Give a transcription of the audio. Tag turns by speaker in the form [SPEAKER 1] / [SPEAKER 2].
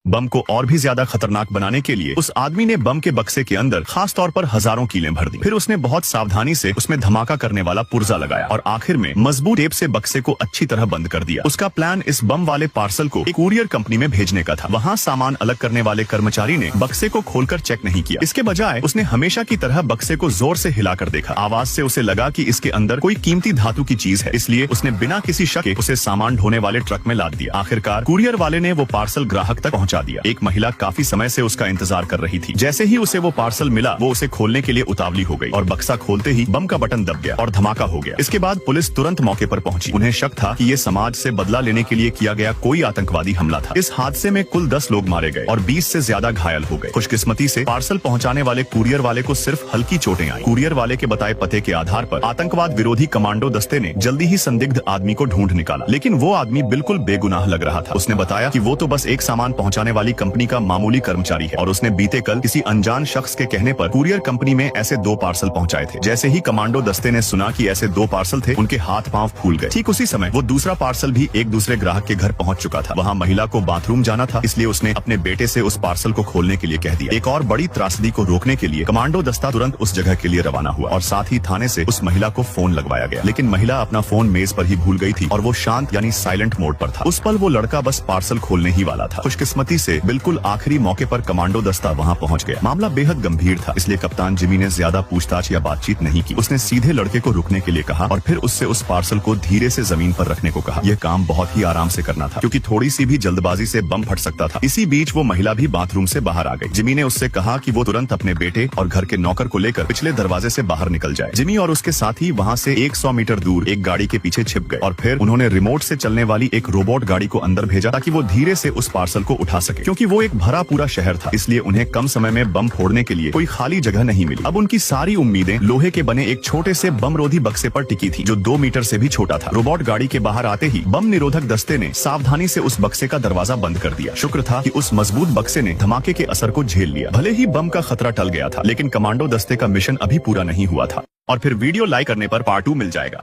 [SPEAKER 1] बम को और भी ज्यादा खतरनाक बनाने के लिए उस आदमी ने बम के बक्से के अंदर खास तौर पर हजारों कीलें भर दी। फिर उसने बहुत सावधानी से उसमें धमाका करने वाला पुर्जा लगाया और आखिर में मजबूत टेप से बक्से को अच्छी तरह बंद कर दिया। उसका प्लान इस बम वाले पार्सल को एक कुरियर कंपनी में भेजने का था। वहाँ सामान अलग करने वाले कर्मचारी ने बक्से को खोलकर चेक नहीं किया। इसके बजाय उसने हमेशा की तरह बक्से को जोर से हिलाकर देखा। आवाज से उसे लगा कि इसके अंदर कोई कीमती धातु की चीज है, इसलिए उसने बिना किसी शक के उसे सामान ढोने वाले ट्रक में लाद दिया। आखिरकार कुरियर वाले ने वो पार्सल ग्राहक तक पहुँचा दिया। एक महिला काफी समय से उसका इंतजार कर रही थी। जैसे ही उसे वो पार्सल मिला, वो उसे खोलने के लिए उतावली हो गई और बक्सा खोलते ही बम का बटन दब गया और धमाका हो गया। इसके बाद पुलिस तुरंत मौके पर पहुंची। उन्हें शक था कि ये समाज से बदला लेने के लिए किया गया कोई आतंकवादी हमला था। इस हादसे में कुल 10 लोग मारे गए और 20 से ज्यादा घायल हो गए। खुशकिस्मती से पार्सल पहुंचाने वाले कुरियर वाले को सिर्फ हल्की चोटें आई। कुरियर वाले के बताए पते के आधार पर आतंकवाद विरोधी कमांडो दस्ते ने जल्दी ही संदिग्ध आदमी को ढूंढ निकाला, लेकिन वो आदमी बिल्कुल बेगुनाह लग रहा था। उसने बताया कि वो तो बस एक सामान पहुंचाने वाली कंपनी का मामूली कर्मचारी है और उसने बीते कल किसी अनजान शख्स के कहने पर कुरियर कंपनी में ऐसे 2 पार्सल पहुंचाए थे। जैसे ही कमांडो दस्ते ने सुना कि ऐसे 2 पार्सल थे, उनके हाथ पांव फूल गए। ठीक उसी समय वो दूसरा पार्सल भी एक दूसरे ग्राहक के घर पहुंच चुका था। वहां महिला को बाथरूम जाना था, इसलिए उसने अपने बेटे से उस पार्सल को खोलने के लिए कह दिया। एक और बड़ी त्रासदी को रोकने के लिए कमांडो दस्ता तुरंत उस जगह के लिए रवाना हुआ और साथ ही थाने से उस महिला को फोन लगवाया गया। लेकिन महिला अपना फोन मेज पर ही भूल गई थी और वो शांत यानी साइलेंट मोड पर था। उस पल वो लड़का बस पार्सल खोलने ही वाला था। खुशकिस्मती से बिल्कुल आखिरी मौके पर कमांडो दस्ता वहां पहुंच गया। मामला बेहद गंभीर था, इसलिए कप्तान जिमी ने ज्यादा पूछताछ या बातचीत नहीं की। उसने सीधे लड़के को रुकने के लिए कहा और फिर उससे उस पार्सल को धीरे से जमीन पर रखने को कहा। यह काम बहुत ही आराम से करना था, क्योंकि थोड़ी सी भी जल्दबाजी से बम फट सकता था। इसी बीच वो महिला भी बाथरूम से बाहर आ गई। जिमी ने उससे कहा कि वो तुरंत अपने बेटे और घर के नौकर को लेकर पिछले दरवाजे से बाहर निकल जाए। जिमी और उसके साथी वहाँ से 100 मीटर दूर एक गाड़ी के पीछे छिप गए और फिर उन्होंने रिमोट से चलने वाली एक रोबोट गाड़ी को अंदर भेजा ताकि वो धीरे से उस पार्सल को उठा सके। क्योंकि वो एक भरा पूरा शहर था, इसलिए उन्हें कम समय में बम फोड़ने के लिए कोई खाली जगह नहीं मिली। अब उनकी सारी उम्मीदें लोहे के बने एक छोटे से बम रोधी बक्से पर टिकी थी, जो 2 मीटर से भी छोटा था। रोबोट गाड़ी के बाहर आते ही बम निरोधक दस्ते ने सावधानी से उस बक्से का दरवाजा बंद कर दिया। शुक्र था कि उस मजबूत बक्से ने धमाके के असर को झेल लिया। भले ही बम का खतरा टल गया था, लेकिन कमांडो दस्ते का मिशन अभी पूरा नहीं हुआ था। और फिर वीडियो लाइक करने पर पार्ट 2 मिल जाएगा।